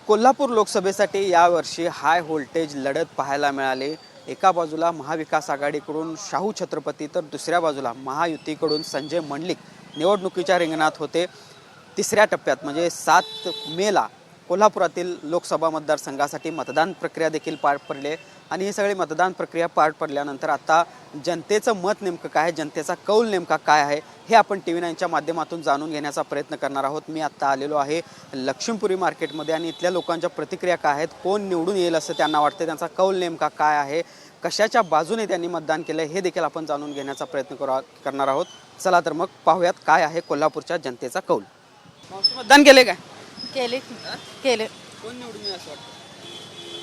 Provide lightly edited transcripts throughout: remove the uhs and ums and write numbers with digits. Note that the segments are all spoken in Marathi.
कोल्हापूर लोकसभेसाठी यावर्षी हाय व्होल्टेज लढत पाहायला मिळाली। एका बाजूला महाविकास आघाडीकडून शाहू छत्रपती तर दुसऱ्या बाजूला महायुतीकडून संजय मंडलिक निवडणुकीच्या रिंगणात होते। तिसऱ्या टप्प्यात म्हणजे 7 मेला कोल्हापुरातील लोकसभा मतदारसंघासाठी मतदान प्रक्रिया देखील पार पडले आणि ही सगळी मतदान प्रक्रिया पार पडल्यानंतर आता जनतेचं मत नेमकं काय आहे, जनतेचा कौल नेमका काय आहे हे आपण TV9च्या माध्यमातून जाणून घेण्याचा प्रयत्न करणार आहोत। मी आत्ता आलेलो आहे लक्ष्मीपुरी मार्केटमध्ये आणि इथल्या लोकांच्या प्रतिक्रिया काय आहेत, कोण निवडून येईल असं त्यांना वाटते, त्यांचा कौल नेमका काय आहे, कशाच्या बाजूने त्यांनी मतदान केलं हे देखील आपण जाणून घेण्याचा प्रयत्न करणार आहोत। चला तर मग पाहूयात काय आहे कोल्हापूरच्या जनतेचा कौल। मतदान केले काय? केले केले कोण निवडून येईल असं वाटतं?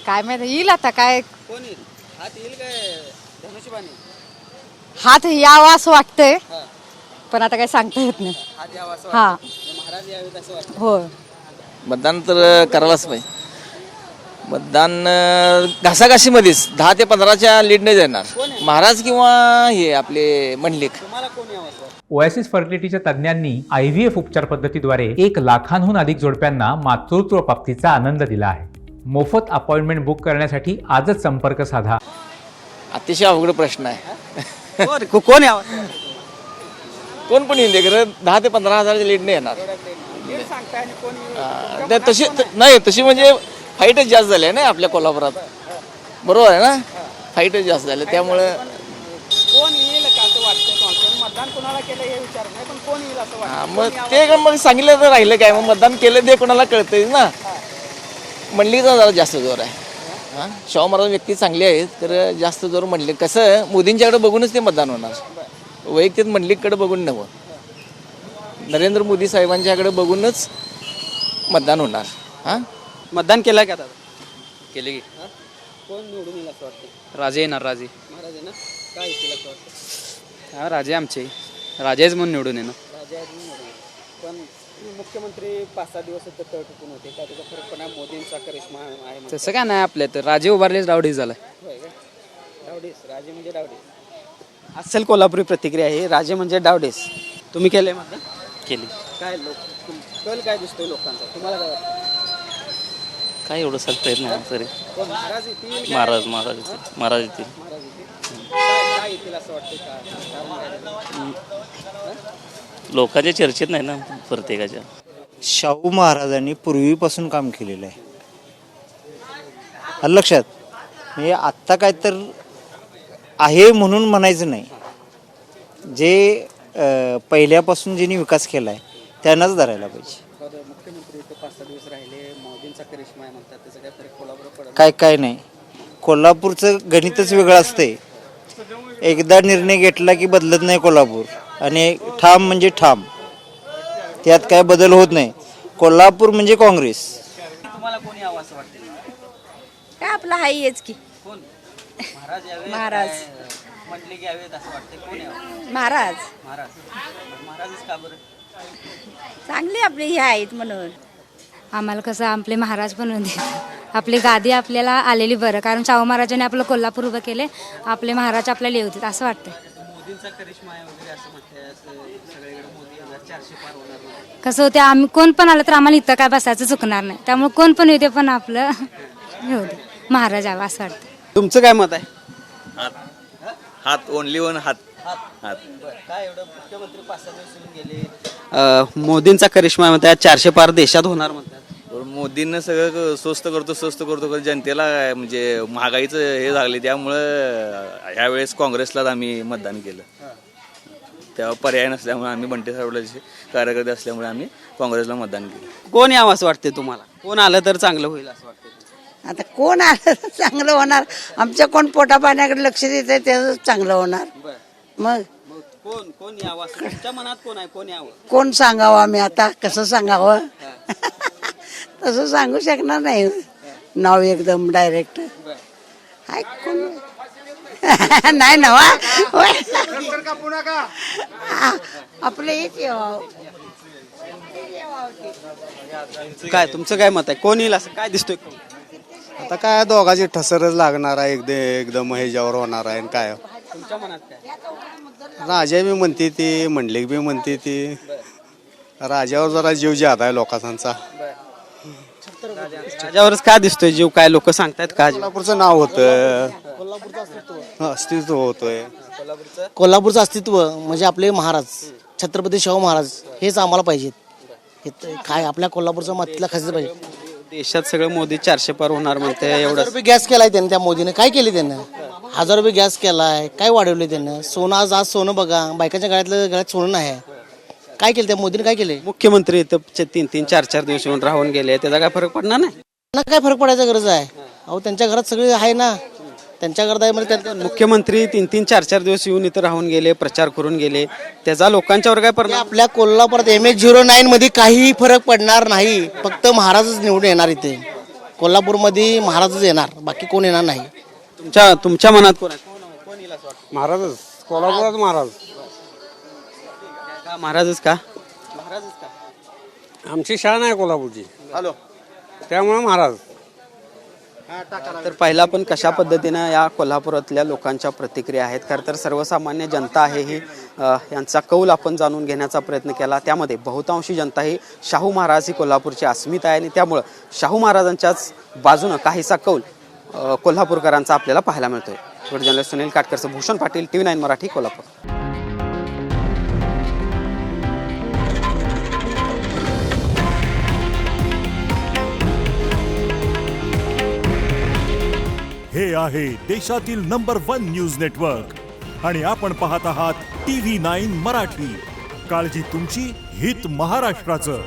काय माहिती येईल आता काय कोण येईल? हात येईल काय धनुष्यबाणी? हात यावा असं वाटतंय पण आता काय सांगता येत नाही। हात यावा असं हा वाटतं? महाराज यावेत असं वाटतं? हो मतदान तर करायलाच पाहिजे। मतदान घासाघाशीमध्येच 10 ते 15च्या लीडने जाणार महाराज किंवा हे आपले मंडलिक। तुम्हाला कोण यावं असं वाटतं? ओएसिस फर्टिलिटीच्या तज्ज्ञांनी IVF उपचार पद्धतीद्वारे 1 लाखांहून अधिक जोडप्यांना मातृत्व प्राप्तीचा आनंद दिला आहे। मोफत अपॉइंटमेंट बुक करण्यासाठी आजच संपर्क साधा। अतिशय अवघड प्रश्न आहे। कोण यावं? कोण पण येऊन दे, खरं 10 ते 15,000च्या लीडने येणार। लीड सांगताय आणि कोण येईल? तशी तशी म्हणजे फाईटच जास्त झाली आहे ना आपल्या कोल्हापुरात, बरोबर आहे ना? फाईटच जास्त झाले त्यामुळे कोण येईल का असं वाटतं? मतदान कोणाला केलं हे विचार नाही, पण कोण येईल असं वाटतं? मग ते मग सांगितलं तर राहिलं काय? मग मतदान केलं ते कोणाला कळतंय ना। मंडलिकचा जरा जास्त जोर आहे। हां, शाहू महाराज व्यक्ती चांगली आहेत तर जास्त जोर मंडलिक। कसं मोदींच्याकडे बघूनच ते मतदान होणार, वैयक्तिक मंडलिककडे बघून नव्हतं, नरेंद्र मोदी साहेबांच्याकडे बघूनच मतदान होणार। हां, मतदान केलं का दादा? केले की कोण निवडून येईल असं वाटतं? राजे येणार, राजे महाराज आहे ना? काय येतील असं वाटतं? हा राजे आमचे राजेच म्हणून निवडून येणार। राजा आहेत म्हणून निवडून येईल. पण मुख्यमंत्री 5-6 दिवस तळ ठोकून होते, काय त्याचा फरक पण आहे? मोदींचा करिश्मा आहे म्हणतात. तसं काय नाही आपल्या तर राजे उभारलेच डावडी झालाय। होय का? डावडीस, राजे म्हणजे डावडीस असेल कोल्हापुरी प्रतिक्रिया आहे। राजे म्हणजे डावडीस। तुम्ही केलंय मतदान? केली काय कल काय दिसतोय लोकांचा, तुम्हाला काय वाटतं? काय एवढं सांगता येत नाही तरी। कोण महाराज येतील काय? महाराज महाराज येतील. महाराज येतील. काय येतील असं वाटतं? कारण लोकांच्या चर्चेत नाही ना प्रत्येकाच्या। शाहू महाराजांनी पूर्वीपासून काम केलेलं आहे, आलं लक्षात? म्हणजे आत्ता काय तर आहे म्हणून म्हणायचं नाही, जे पहिल्यापासून ज्यांनी विकास केला आहे त्यांनाच धरायला पाहिजे। मुख्यमंत्री इथे 5-6 दिवस राहिले, मोदींचा करिश्मा आहे म्हणतात, त्याचा काय फरक कोल्हापूर पडत? काय नाही, कोल्हापूरचं गणितच वेगळं असतंय। एकदा निर्णय घेतला की बदलत नाही कोल्हापूर, आणि ठाम म्हणजे ठाम, त्यात काय बदल होत नाही। कोल्हापूर म्हणजे काँग्रेस। तुम्हाला कोण यावं असं वाटतं? काय आपला हाय हेच की कोण? महाराज यावे? महाराज. मंडलिक यावेत असं वाटतं? कोण यावं? महाराज महाराज. महाराजच का बरं? चांगले आपले हे आहेत म्हणून। आम्हाला कसं आपले महाराज पण होते, आपली गादी आपल्याला आलेली बरं, कारण शाहू महाराजांनी आपलं कोल्हापूर उभं केले, आपले महाराज आपल्याला येऊ असं वाटतं। मोदींचा करिश्मा आहे वगैरे असं म्हणते, असं सगळीकडे मोदी 400 पार होणार नाही। कसं होते, आम्ही कोण पण आलं तर आम्हाला इथं काय बसायचं चुकणार नाही, त्यामुळे कोण पण येते पण आपलं हे होते महाराज यावं असं वाटतं। तुमचं काय मत आहे? हात ओनली वन हात हात। काय एवढं मुख्यमंत्री 5-6 दिवस येऊन गेले, मोदींचा करिश्मा म्हणतात, 400 पार देशात होणार म्हणतात। मोदींना सगळं स्वस्त करतो जनतेला म्हणजे महागाईचं हे झाले, त्यामुळं ह्यावेळेस काँग्रेसलाच आम्ही मतदान केलं। तेव्हा पर्याय नसल्यामुळे आम्ही बंटी साहेबांचे कार्यकर्ते असल्यामुळे आम्ही काँग्रेसला मतदान केलं। कोण यावं असं वाटते तुम्हाला? कोण आलं तर चांगलं होईल असं वाटतं? आता कोण आलं तर चांगलं होणार? आमच्या कोण पोटा पाण्याकडे लक्ष देत आहे त्याचं चांगलं होणार। मग कोण यावं असं तुमच्या मनात कोण आहे? कोण यावं? कोण सांगावं आम्ही आता? कसं सांगावं? तसं सांगू शकणार नाही नाव एकदम डायरेक्ट। हाय कोण नाही ना आपलं हेच यावं। काय तुमचं काय मत आहे? कोण येईल असं काय दिसतोय? आता काय दोघांची ठसरच लागणार आहे, एकदम ह्याच्यावर होणार आहे। काय तुमच्या मनात काय? राजा बी म्हणते ती, मंडलिक बी म्हणते ती, राजावर जरा जीव जात आहे लोकांचा। राजावरच का दिसतोय जीव, काय लोक सांगतायत का जीव? कोल्हापूरचं नाव होतं, अस्तित्व होतोय. कोल्हापूरचं अस्तित्व म्हणजे आपले महाराज छत्रपती शाहू महाराज हेच आम्हाला पाहिजेत. काय आपल्या कोल्हापूरच्या मातीला खायचं पाहिजे. देशात सगळं मोदी 400 पार होणार म्हणते एवढं. ₹1000 गॅस केलाय त्यांनी, त्या मोदीने काय केले त्यांना? ₹1000 गॅस केलाय, काय वाढवले त्यांना? सोनं आज सोनं बघा, बायकाच्या गळ्यात सोनं नाही आहे. काय केलं त्या मोदीने? काय केले? मुख्यमंत्री इथं 3-3, 4-4 दिवस येऊन राहून गेले, त्याचा काय फरक पडणार नाही? त्यांना काय फरक पडायचा गरज आहे? अहो त्यांच्या घरात सगळे आहे ना, त्यांच्या घरात आहे म्हणजे त्यांच्या मुख्यमंत्री 3-3, 4-4 दिवस येऊन इथं राहून गेले, प्रचार करून गेले, त्याचा लोकांच्यावर काय परिणाम? आपल्या कोल्हापुरात MH09 मध्ये काहीही फरक पडणार नाही. फक्त महाराजच निवडून येणार इथे. कोल्हापूरमध्ये महाराजच येणार, बाकी कोण येणार नाही. तुमच्या मनात कोण आहे? महाराजच, कोल्हापुरात महाराज. का महाराजच का? आमची शाळा नाही कोल्हापूरची, हॅलो. त्यामुळे महाराज. तर पहिला पण कशा पद्धतीनं या कोल्हापुरातल्या लोकांच्या प्रतिक्रिया आहेत. खरं तर सर्वसामान्य जनता आहे ही यांचा कौल आपण जाणून घेण्याचा प्रयत्न केला. त्यामध्ये बहुतांशी जनता ही शाहू महाराज ही कोल्हापूरची अस्मिता आहे आणि त्यामुळं शाहू महाराजांच्याच बाजूनं काहीसा कौल कोल्हापूरकरांचा आपल्याला पाहायला मिळतोय. जर्नलिस्ट सुनील काटकरचं, भूषण पाटील, TV9 मराठी, कोल्हापूर. हे आहे देशातील नंबर 1 न्यूज नेटवर्क आणि आपण पाहत आहात TV9 मराठी. काळजी तुमची, हित महाराष्ट्राचं.